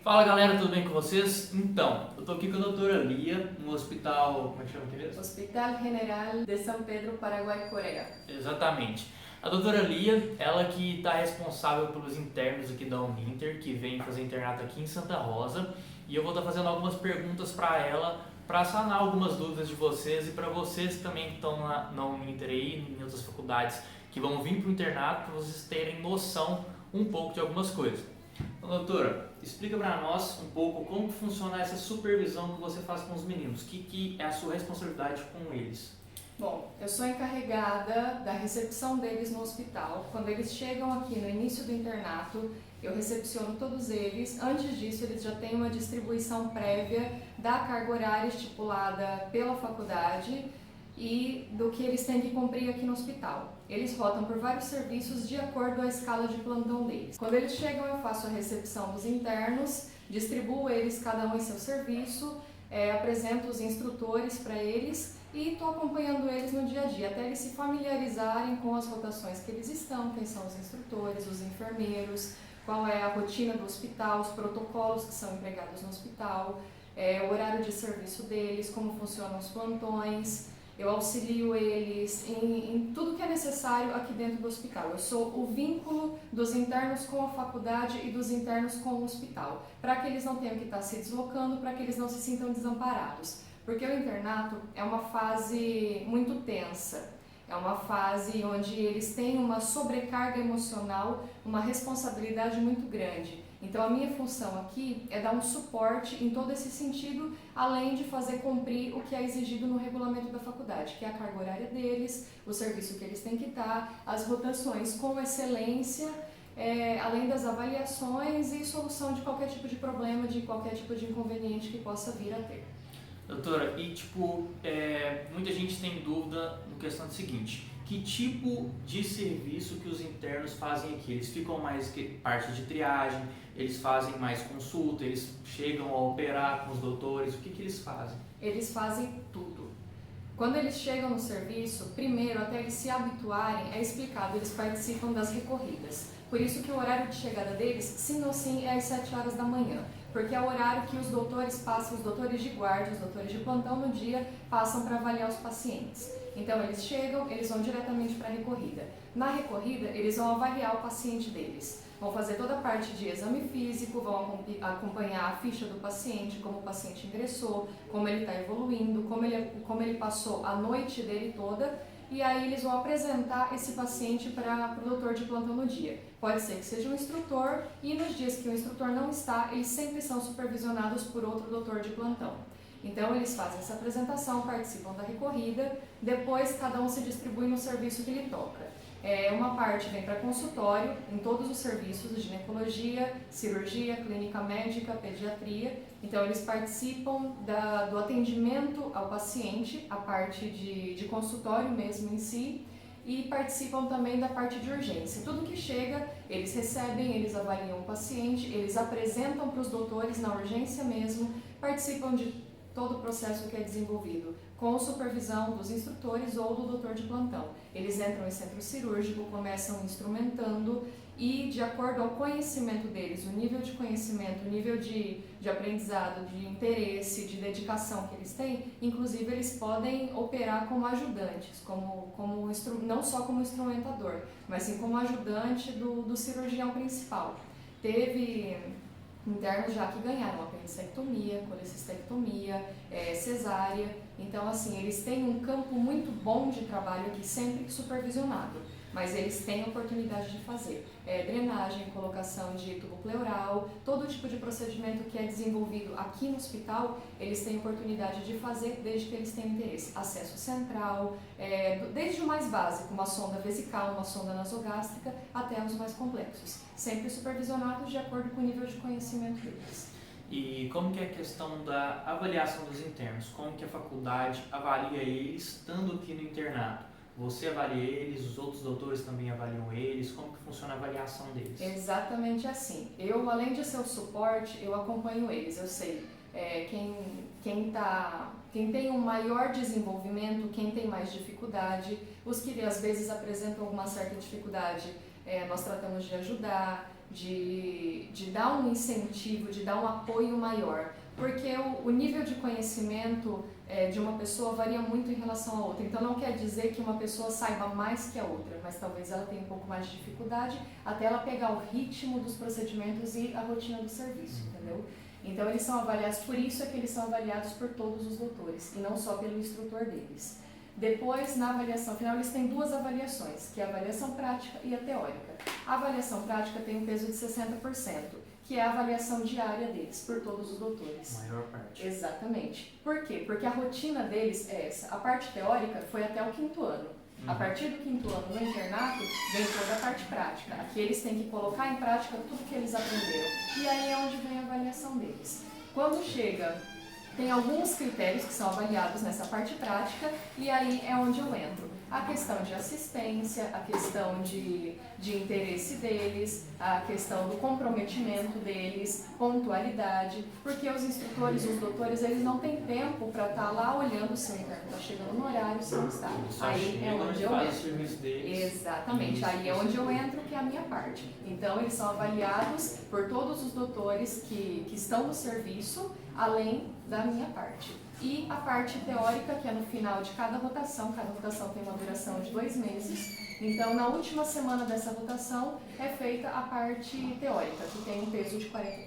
Fala galera, tudo bem com vocês? Então, eu tô aqui com a doutora Lia, no hospital, como é que chama aqui mesmo? Hospital General de São Pedro, Paraguai, Coreia. Exatamente. A doutora Lia, ela que está responsável pelos internos aqui da Uninter, que vem fazer internato aqui em Santa Rosa, e eu vou estar fazendo algumas perguntas para ela, para sanar algumas dúvidas de vocês e para vocês também que estão na Uninter aí, em outras faculdades, que vão vir para o internato, para vocês terem noção um pouco de algumas coisas. Então, doutora, explica para nós um pouco como funciona essa supervisão que você faz com os meninos, o que é a sua responsabilidade com eles. Bom, eu sou encarregada da recepção deles no hospital. Quando eles chegam aqui no início do internato, eu recepciono todos eles. Antes disso, eles já têm uma distribuição prévia da carga horária estipulada pela faculdade e do que eles têm que cumprir aqui no hospital. Eles rotam por vários serviços de acordo com a escala de plantão deles. Quando eles chegam, eu faço a recepção dos internos, distribuo eles cada um em seu serviço, apresento os instrutores para eles e estou acompanhando eles no dia a dia, até eles se familiarizarem com as rotações que eles estão, quem são os instrutores, os enfermeiros, qual é a rotina do hospital, os protocolos que são empregados no hospital, o horário de serviço deles, como funcionam os plantões. Eu auxilio eles em tudo que é necessário aqui dentro do hospital. Eu sou o vínculo dos internos com a faculdade e dos internos com o hospital, para que eles não tenham que estar se deslocando, para que eles não se sintam desamparados. Porque o internato é uma fase muito tensa, é uma fase onde eles têm uma sobrecarga emocional, uma responsabilidade muito grande. Então a minha função aqui é dar um suporte em todo esse sentido, além de fazer cumprir o que é exigido no regulamento da faculdade, que é a carga horária deles, o serviço que eles têm que dar, as rotações com excelência, além das avaliações e solução de qualquer tipo de problema, de qualquer tipo de inconveniente que possa vir a ter. Doutora, e muita gente tem dúvida no questão do seguinte, que tipo de serviço que os internos fazem aqui? Eles ficam mais parte de triagem, eles fazem mais consulta, eles chegam a operar com os doutores, o que eles fazem? Eles fazem tudo. Quando eles chegam no serviço, primeiro, até eles se habituarem, é explicado, eles participam das recorridas. Por isso que o horário de chegada deles, sim ou sim, é às 7 horas da manhã. Porque é o horário que os doutores passam, os doutores de guarda, os doutores de plantão no dia, passam para avaliar os pacientes. Então eles chegam, eles vão diretamente para a recorrida. Na recorrida, eles vão avaliar o paciente deles. Vão fazer toda a parte de exame físico, vão acompanhar a ficha do paciente, como o paciente ingressou, como ele está evoluindo, como ele passou a noite dele toda. E aí eles vão apresentar esse paciente para o doutor de plantão no dia. Pode ser que seja um instrutor e nos dias que o instrutor não está, eles sempre são supervisionados por outro doutor de plantão. Então eles fazem essa apresentação, participam da recorrida, depois cada um se distribui no serviço que lhe toca. Uma parte vem para consultório, em todos os serviços de ginecologia, cirurgia, clínica médica, pediatria. Então eles participam do atendimento ao paciente, a parte de consultório mesmo em si, e participam também da parte de urgência. Tudo que chega, eles recebem, eles avaliam o paciente, eles apresentam para os doutores na urgência mesmo, participam de todo o processo que é desenvolvido com supervisão dos instrutores ou do doutor de plantão. Eles entram em centro cirúrgico, começam instrumentando e, de acordo ao conhecimento deles, o nível de conhecimento, o nível de aprendizado, de interesse, de dedicação que eles têm, inclusive eles podem operar como ajudantes, não só como instrumentador, mas sim como ajudante do cirurgião principal. Teve internos já que ganharam apendicectomia, colecistectomia, cesárea. Então, assim, eles têm um campo muito bom de trabalho aqui, sempre supervisionado, mas eles têm a oportunidade de fazer drenagem, colocação de tubo pleural, todo tipo de procedimento que é desenvolvido aqui no hospital, eles têm oportunidade de fazer desde que eles tenham interesse. Acesso central, desde o mais básico, uma sonda vesical, uma sonda nasogástrica, até os mais complexos, sempre supervisionados de acordo com o nível de conhecimento deles. E como que é a questão da avaliação dos internos? Como que a faculdade avalia eles estando aqui no internato? Você avalia eles, os outros doutores também avaliam eles? Como que funciona a avaliação deles? Exatamente assim. Eu, além de ser o suporte, eu acompanho eles. Eu sei quem tem um maior desenvolvimento, quem tem mais dificuldade, os que às vezes apresentam alguma certa dificuldade, nós tratamos de ajudar. de dar um incentivo, de dar um apoio maior, porque o nível de conhecimento de uma pessoa varia muito em relação a outra. Então não quer dizer que uma pessoa saiba mais que a outra, mas talvez ela tenha um pouco mais de dificuldade até ela pegar o ritmo dos procedimentos e a rotina do serviço, entendeu? Então eles são avaliados, por isso é que eles são avaliados por todos os doutores e não só pelo instrutor deles. Depois, na avaliação final, eles têm duas avaliações, que é a avaliação prática e a teórica. A avaliação prática tem um peso de 60%, que é a avaliação diária deles, por todos os doutores. Maior parte. Exatamente. Por quê? Porque a rotina deles é essa. A parte teórica foi até o 5º ano. A partir do 5º ano no internato, vem toda a parte prática. Aqui eles têm que colocar em prática tudo que eles aprenderam. E aí é onde vem a avaliação deles. Quando chega, tem alguns critérios que são avaliados nessa parte prática, e aí é onde eu entro. A questão de assistência, a questão de interesse deles, a questão do comprometimento deles, pontualidade, porque os instrutores, os doutores, eles não têm tempo para estar lá olhando se o interno está chegando no horário, se não está. Aí é onde eu entro. Exatamente, aí é onde eu entro, que é a minha parte. Então, eles são avaliados por todos os doutores que estão no serviço, além da minha parte. E a parte teórica, que é no final de cada rotação tem uma duração de 2 meses. Então, na última semana dessa rotação, é feita a parte teórica, que tem um peso de 40%.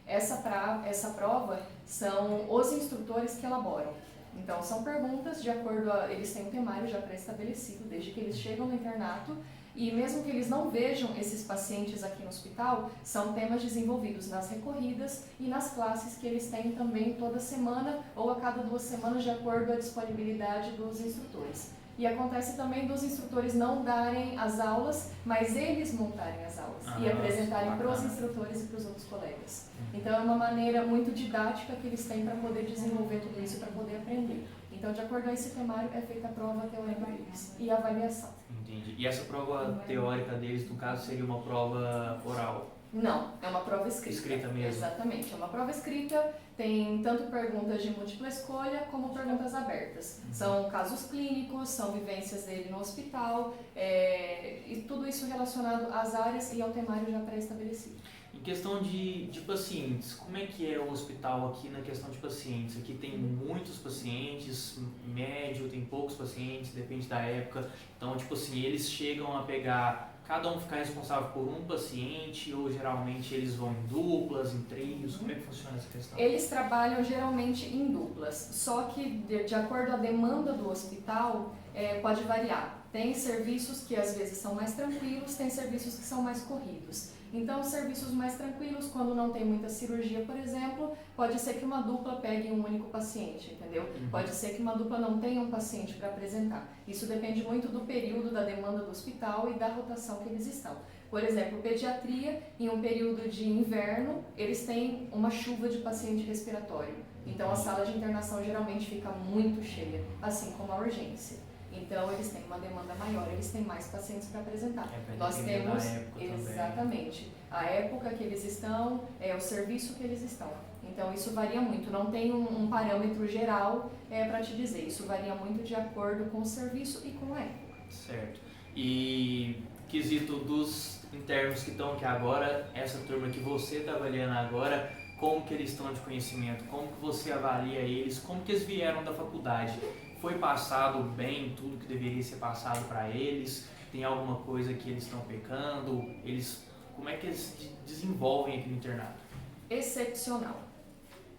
Essa prova são os instrutores que elaboram. Então, são perguntas de acordo a... Eles têm um temário já pré-estabelecido, desde que eles chegam no internato. E mesmo que eles não vejam esses pacientes aqui no hospital, são temas desenvolvidos nas recorridas e nas classes que eles têm também toda semana ou a cada 2 semanas, de acordo com a disponibilidade dos instrutores. E acontece também dos instrutores não darem as aulas, mas eles montarem as aulas e apresentarem para os instrutores e para os outros colegas. Então é uma maneira muito didática que eles têm para poder desenvolver tudo isso, para poder aprender. Então, de acordo com esse temário, é feita a prova teórica deles e a avaliação. Entendi. E essa prova teórica deles, no caso, seria uma prova oral? Não, é uma prova escrita. Escrita mesmo? Exatamente, é uma prova escrita, tem tanto perguntas de múltipla escolha como perguntas abertas. São casos clínicos, são vivências dele no hospital, e tudo isso relacionado às áreas e ao temário já pré-estabelecido. Em questão de pacientes, como é que é o hospital aqui na questão de pacientes? Aqui tem muitos pacientes, médio, tem poucos pacientes, depende da época. Então, tipo assim, eles chegam a pegar, cada um ficar responsável por um paciente, ou geralmente eles vão em duplas, em trios? Como é que funciona essa questão? Eles trabalham geralmente em duplas, só que de acordo à demanda do hospital, pode variar. Tem serviços que às vezes são mais tranquilos, tem serviços que são mais corridos. Então, os serviços mais tranquilos, quando não tem muita cirurgia, por exemplo, pode ser que uma dupla pegue um único paciente, entendeu? Pode ser que uma dupla não tenha um paciente para apresentar. Isso depende muito do período, da demanda do hospital e da rotação que eles estão. Por exemplo, pediatria, em um período de inverno, eles têm uma chuva de paciente respiratório. Então, a sala de internação geralmente fica muito cheia, assim como a urgência. Então, eles têm uma demanda maior, eles têm mais pacientes para apresentar. Nós temos, exatamente, a época que eles estão, o serviço que eles estão. Então, isso varia muito, não tem um parâmetro geral para te dizer. Isso varia muito de acordo com o serviço e com a época. Certo. E quesito dos internos que estão aqui agora, essa turma que você está avaliando agora, como que eles estão de conhecimento, como que você avalia eles, como que eles vieram da faculdade? Foi passado bem tudo que deveria ser passado para eles? Tem alguma coisa que eles estão pecando? Como é que eles se desenvolvem aqui no internato? Excepcional.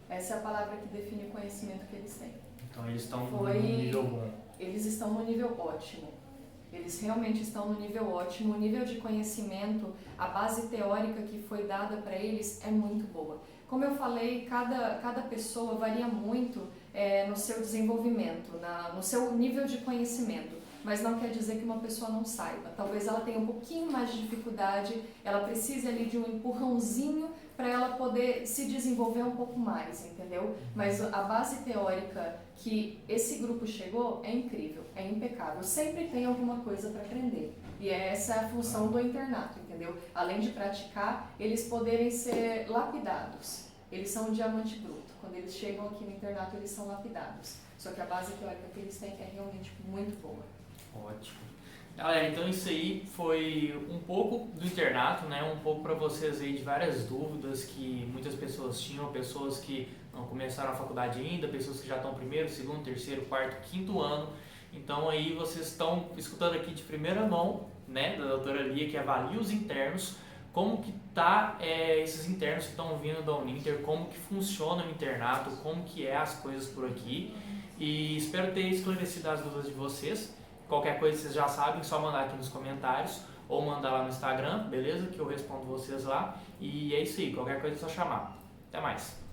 Essa é a palavra que define o conhecimento que eles têm. Então eles estão no nível bom. Eles estão no nível ótimo. Eles realmente estão no nível ótimo. O nível de conhecimento, a base teórica que foi dada para eles é muito boa. Como eu falei, cada pessoa varia muito no seu desenvolvimento, no seu nível de conhecimento. Mas não quer dizer que uma pessoa não saiba. Talvez ela tenha um pouquinho mais de dificuldade, ela precise ali de um empurrãozinho para ela poder se desenvolver um pouco mais, entendeu? Mas a base teórica que esse grupo chegou é incrível, é impecável. Sempre tem alguma coisa para aprender. E essa é a função do internato, entendeu? Além de praticar, eles poderem ser lapidados. Eles são um diamante bruto. Quando eles chegam aqui no internato, eles são lapidados. Só que a base teórica que eles têm é realmente muito boa. Ótimo. Galera, então isso aí foi um pouco do internato, né? Um pouco para vocês aí de várias dúvidas que muitas pessoas tinham, pessoas que não começaram a faculdade ainda, pessoas que já estão primeiro, segundo, terceiro, quarto, quinto ano. Então aí vocês estão escutando aqui de primeira mão, né, da doutora Lia, que avalia os internos, como que tá esses internos que estão vindo da Uninter, como que funciona o internato, como que é as coisas por aqui. E espero ter esclarecido as dúvidas de vocês. Qualquer coisa vocês já sabem, só mandar aqui nos comentários ou mandar lá no Instagram, beleza? Que eu respondo vocês lá. E é isso aí, qualquer coisa é só chamar. Até mais!